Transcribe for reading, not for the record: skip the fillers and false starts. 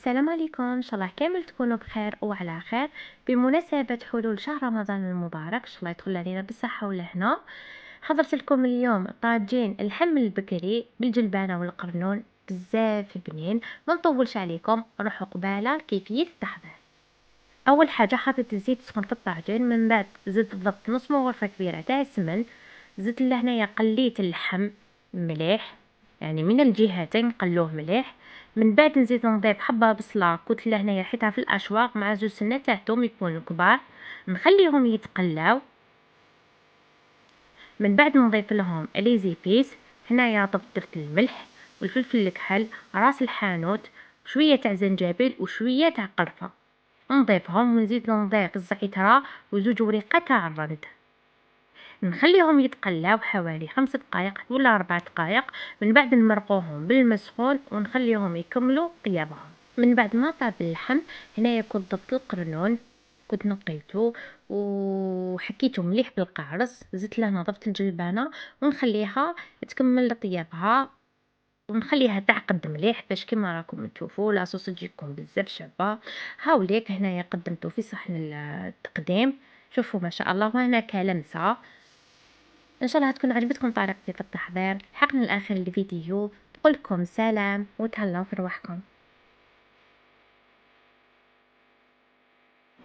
السلام عليكم، ان شاء الله كامل تكونوا بخير وعلى خير. بمناسبة حلول شهر رمضان المبارك ان شاء الله يدخل علينا بالصحة والهنا، حضرت لكم اليوم طاجين اللحم البقري بالجلبانة والقرنون. بزاف بنين، ما نطولش عليكم، روحوا قبالة كيفية التحضير. اول حاجة حطيت الزيت سخن في الطاجين، من بعد زدت بالضبط نص مغرفة كبيرة تاع السمن. زدت لهنايا قليت اللحم مليح، يعني من الجهتين نقلوه مليح. من بعد نزيد نضيف حبة بصلة كنت لهنايا حيتها في الاشواق مع زوج سنات تاع توم يكونوا كبار، نخليهم يتقلاو. من بعد نضيف لهم ليزيبيس، هنايا درت الملح والفلفل الكحل، راس الحانوت، شوية تاع زنجبيل وشوية تاع قرفة، نضيفهم ونزيد نضيف الزعترة وزوج وريقات تاع الرند. نخليهم يتقلاو حوالي 5 دقائق ولا 4 دقائق. من بعد نمرقوهم بالماء سخون ونخليهم يكملوا طيابهم. من بعد ما طاب اللحم، هنايا كنت ضفت القرنون، كنت نقيته وحكيته مليح بالقارص، زدت له نضفت الجلبانه ونخليها تكمل طيابها، ونخليها تعقد مليح باش كيما راكم تشوفوا لاصوص تجيكم بزاف شابه. هاوليك هنايا قدمته في صحن التقديم، شوفوا ما شاء الله، وهنا كلمسه. ان شاء الله تكون عجبتكم طريقتي في التحضير. حقا الاخر الفيديو، بقولكم سلام وتهلاو في رواحكم.